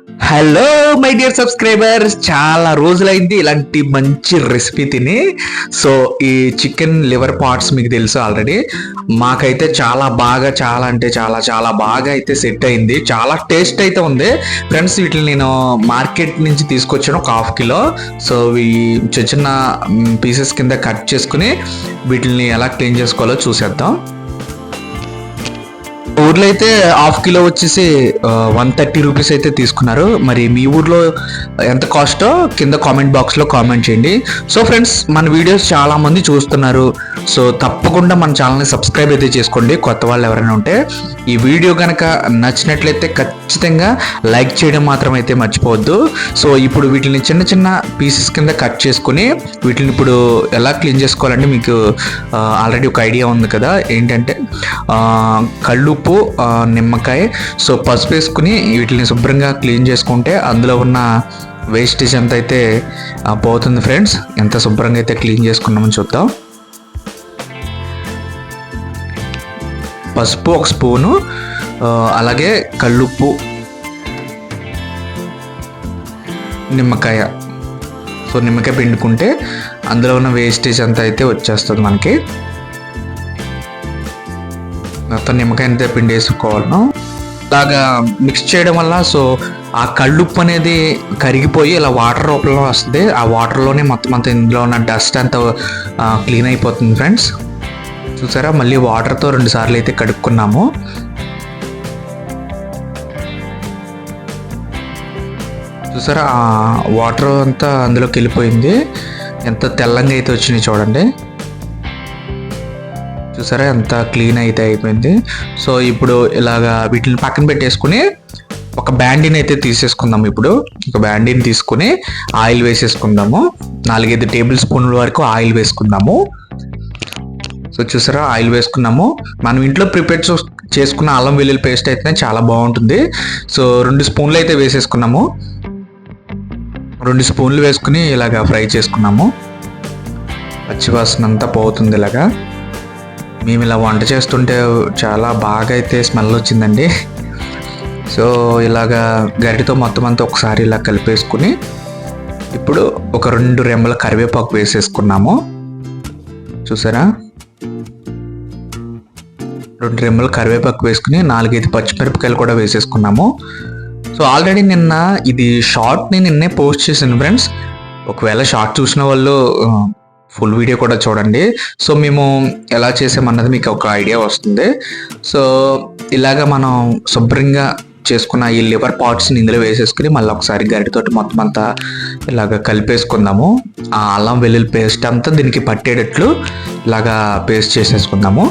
Hello my dear subscribers, చాలా రోజులైంది ఇలాంటి మంచి రెసిపీ తిని. సో ఈ చికెన్ లివర్ పార్ట్స్ మీకు తెలుసు ఆల్రెడీ. మాకైతే చాలా అంటే చాలా బాగా అయితే సెట్ అయింది. చాలా టేస్ట్ అయితే ఉంది ఫ్రెండ్స్. వీటిని నేను మార్కెట్ నుంచి తీసుకొచ్చాను ఒక హాఫ్ కిలో. సో ఇవి చిన్న చిన్న పీసెస్ కింద కట్ చేసుకుని వీటిని ఎలా క్లీన్ చేసుకోవాలో చూసేద్దాం. ఊర్లో అయితే హాఫ్ కిలో వచ్చేసి 130 రూపీస్ అయితే తీసుకున్నారు. మరి మీ ఊర్లో ఎంత కాస్టో కింద కామెంట్ బాక్స్లో కామెంట్ చేయండి. సో ఫ్రెండ్స్, మన వీడియోస్ చాలా మంది చూస్తున్నారు. సో తప్పకుండా మన ఛానల్ని సబ్స్క్రైబ్ అయితే చేసుకోండి, కొత్త వాళ్ళు ఎవరైనా ఉంటే. ఈ వీడియో కనుక నచ్చినట్లయితే ఖచ్చితంగా లైక్ చేయడం మాత్రం అయితే మర్చిపోవద్దు. సో ఇప్పుడు వీటిని చిన్న చిన్న పీసెస్ కింద కట్ చేసుకుని వీటిని ఇప్పుడు ఎలా క్లీన్ చేసుకోవాలంటే మీకు ఆల్రెడీ ఒక ఐడియా ఉంది కదా. ఏంటంటే కళ్ళుప్పు, నిమ్మకాయ, సో పసుపు వేసుకుని వీటిని శుభ్రంగా క్లీన్ చేసుకుంటే అందులో ఉన్న వేస్టేజ్ అంతా అయితే పోతుంది ఫ్రెండ్స్. ఎంత శుభ్రంగా అయితే క్లీన్ చేసుకున్నామని చూద్దాం. పసుపు ఒక స్పూను, అలాగే కళ్ళుప్పు, నిమ్మకాయ. సో నిమ్మకాయ పిండుకుంటే అందులో ఉన్న వేస్టేజ్ అంతా అయితే వచ్చేస్తుంది మనకి. మొత్తం నిమ్మకాయ అంతా పిండి వేసుకోవాలను. అలాగా మిక్స్ చేయడం వల్ల సో ఆ కళ్ళుప్పు అనేది కరిగిపోయి ఇలా వాటర్ రూపంలో వస్తుంది. ఆ వాటర్లోనే మొత్తం అంతా ఇందులో ఉన్న డస్ట్ అంతా క్లీన్ అయిపోతుంది ఫ్రెండ్స్. చూసారా, మళ్ళీ వాటర్తో 2 సార్లు అయితే కడుక్కున్నాము. చూసారా, ఆ వాటర్ అంతా అందులోకి వెళ్ళిపోయింది. ఎంత తెల్లంగా అయితే వచ్చినాయి చూడండి. చూసారా ఎంత క్లీన్ అయితే అయిపోయింది. సో ఇప్పుడు ఇలాగా వీటిని పక్కన పెట్టేసుకుని ఒక బ్యాండీని అయితే తీసేసుకుందాం. ఇప్పుడు ఒక బ్యాండీని తీసుకుని ఆయిల్ వేసేసుకుందాము. 4-5 టేబుల్ స్పూన్ల వరకు ఆయిల్ వేసుకుందాము. సో చూసారా, ఆయిల్ వేసుకున్నాము. మనం ఇంట్లో ప్రిపేర్ చేసుకున్న అల్లం వెల్లుల్లి పేస్ట్ అయితే చాలా బాగుంటుంది. సో 2 స్పూన్లు అయితే వేసేసుకున్నాము. 2 స్పూన్లు వేసుకుని ఇలాగా ఫ్రై చేసుకున్నాము. పచ్చివాసన అంతా పోతుంది. ఇలాగా మేము ఇలా వంట చేస్తుంటే చాలా బాగా అయితే స్మెల్ వచ్చిందండి. సో ఇలాగా గరిటతో మొత్తం అంతా ఒకసారి ఇలా కలిపేసుకుని ఇప్పుడు ఒక 2 రెమ్మల కరివేపాకు వేసేసుకున్నాము. చూసారా, 2 రెమ్మల కరివేపాకు వేసుకుని 4-5 పచ్చిమిరపకాయలు కూడా వేసేసుకున్నాము. సో ఆల్రెడీ నిన్న ఇది షార్ట్ని నిన్నే పోస్ట్ చేశాను ఫ్రెండ్స్. ఒకవేళ షార్ట్ చూసిన వాళ్ళు ఫుల్ వీడియో కూడా చూడండి. సో మేము ఎలా చేసామన్నది మీకు ఒక ఐడియా వస్తుంది. సో ఇలాగ మనం శుభ్రంగా చేసుకున్న ఈ లివర్ పార్ట్స్ని ఇందులో వేసేసుకుని మళ్ళీ ఒకసారి గరిటతోటి మొత్తం అంతా ఇలాగ కలిపేసుకుందాము. ఆ అల్లం వెల్లుల్లి పేస్ట్ అంతా దీనికి పట్టేటట్లు ఇలాగా పేస్ట్ చేసేసుకుందాము.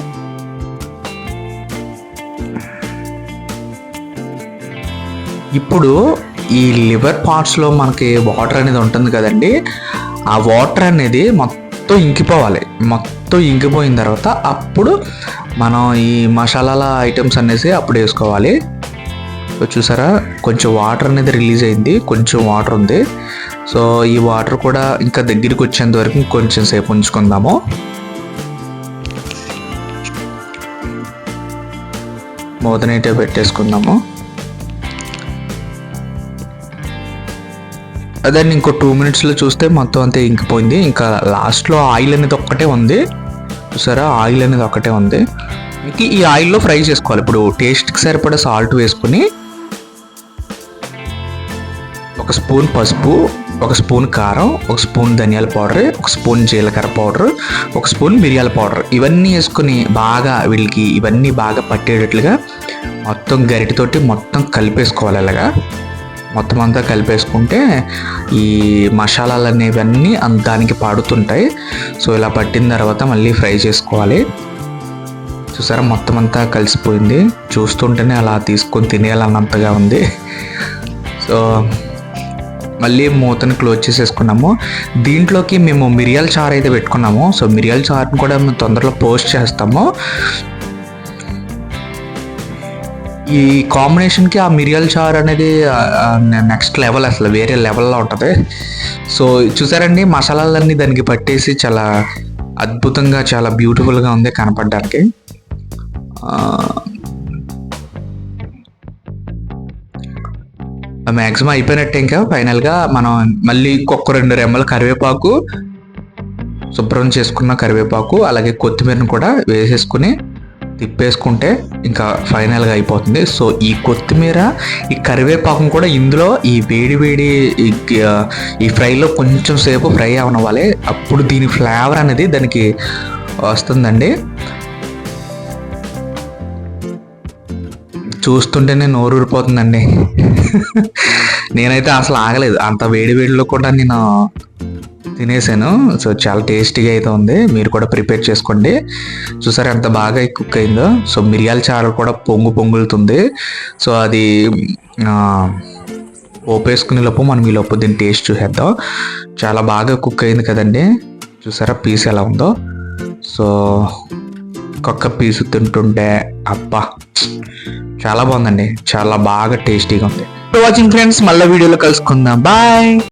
ఇప్పుడు ఈ లివర్ పార్ట్స్లో మనకి వాటర్ అనేది ఉంటుంది కదండి. ఆ వాటర్ అనేది మొత్తం ఇంకిపోవాలి. మొత్తం ఇంకిపోయిన తర్వాత అప్పుడు మనం ఈ మసాలాల ఐటమ్స్ అనేసి అప్పుడు వేసుకోవాలి. సో చూసారా, కొంచెం వాటర్ అనేది రిలీజ్ అయింది, కొంచెం వాటర్ ఉంది. సో ఈ వాటర్ కూడా ఇంకా దగ్గరికి వచ్చేంత వరకు కొంచెం సేపు ఉంచుకుందాము. మూతనైతే పెట్టేసుకుందాము. అదే ఇంకో 2 మినిట్స్లో చూస్తే మొత్తం అంతా ఇంకిపోయింది. ఇంకా లాస్ట్లో ఆయిల్ అనేది ఒక్కటే ఉంది. చూసారా, ఆయిల్ అనేది ఒక్కటే ఉంది. ఇంక ఈ ఆయిల్లో ఫ్రై చేసుకోవాలి. ఇప్పుడు టేస్ట్కి సరిపడా సాల్ట్ వేసుకుని 1 స్పూన్ పసుపు, 1 స్పూన్ కారం, 1 స్పూన్ ధనియాల పౌడర్, 1 స్పూన్ జీలకర్ర పౌడర్, 1 స్పూన్ మిరియాల పౌడర్ ఇవన్నీ వేసుకుని బాగా వీళ్ళకి ఇవన్నీ బాగా పట్టేటట్లుగా మొత్తం గరిటెతోటి మొత్తం కలిపేసుకోవాలి. అలాగా మొత్తం అంతా కలిపేసుకుంటే ఈ మసాలాలు అనేవన్నీ దానికి పడుతుంటాయి. సో ఇలా పట్టిన తర్వాత మళ్ళీ ఫ్రై చేసుకోవాలి. చూసారా, మొత్తం అంతా కలిసిపోయింది. చూస్తుంటేనే అలా తీసుకొని తినేయాలన్నంతగా ఉంది. సో మళ్ళీ మూతను క్లోజ్ చేసేసుకున్నాము. దీంట్లోకి మేము మిరియాల చారు అయితే పెట్టుకున్నాము. సో మిరియాల చారుని కూడా మేము తొందరలో పోస్ట్ చేస్తాము. ఈ కాంబినేషన్కి ఆ మిరియాల చారు అనేది నెక్స్ట్ లెవెల్, అసలు వేరే లెవెల్లో ఉంటుంది. సో చూసారండి, మసాలాలన్నీ దానికి పట్టేసి చాలా అద్భుతంగా చాలా బ్యూటిఫుల్గా ఉంది కనపడడానికి. మ్యాక్సిమం అయిపోయినట్టే. ఇంకా ఫైనల్గా మనం మళ్ళీ ఇంకొక 2 రెమ్మల కరివేపాకు, శుభ్రం చేసుకున్న కరివేపాకు అలాగే కొత్తిమీరను కూడా వేసేసుకుని తిప్పేసుకుంటే ఇంకా ఫైనల్గా అయిపోతుంది. సో ఈ కొత్తిమీర ఈ కరివేపాకును కూడా ఇందులో ఈ వేడి ఈ ఫ్రైలో కొంచెం సేపు ఫ్రై అవనవ్వాలి. అప్పుడు దీని ఫ్లేవర్ అనేది దానికి వస్తుందండి. చూస్తుంటేనే నోరు ఊరిపోతుందండి. నేనైతే అసలు ఆగలేదు, అంత వేడిలో కూడా నేను తినేసాను. సో చాలా టేస్టీగా అయితే ఉంది. మీరు కూడా ప్రిపేర్ చేసుకోండి. చూసారు ఎంత బాగా కుక్ అయిందో. సో మిరియాల చారు కూడా పొంగుతుంది. సో అది పోపేసుకునే లోపు మనం ఈ లోపు దీన్ని టేస్ట్ చూసేద్దాం. చాలా బాగా కుక్ అయింది కదండి. చూసారా పీస్ ఎలా ఉందో. సో ఒక్కొక్క పీసు తింటుంటే అబ్బా చాలా బాగుందండి. చాలా బాగా టేస్టీగా ఉంది. వాచింగ్ ఫ్రెండ్స్, మళ్ళీ వీడియోలో కలుసుకుందాం. బాయ్.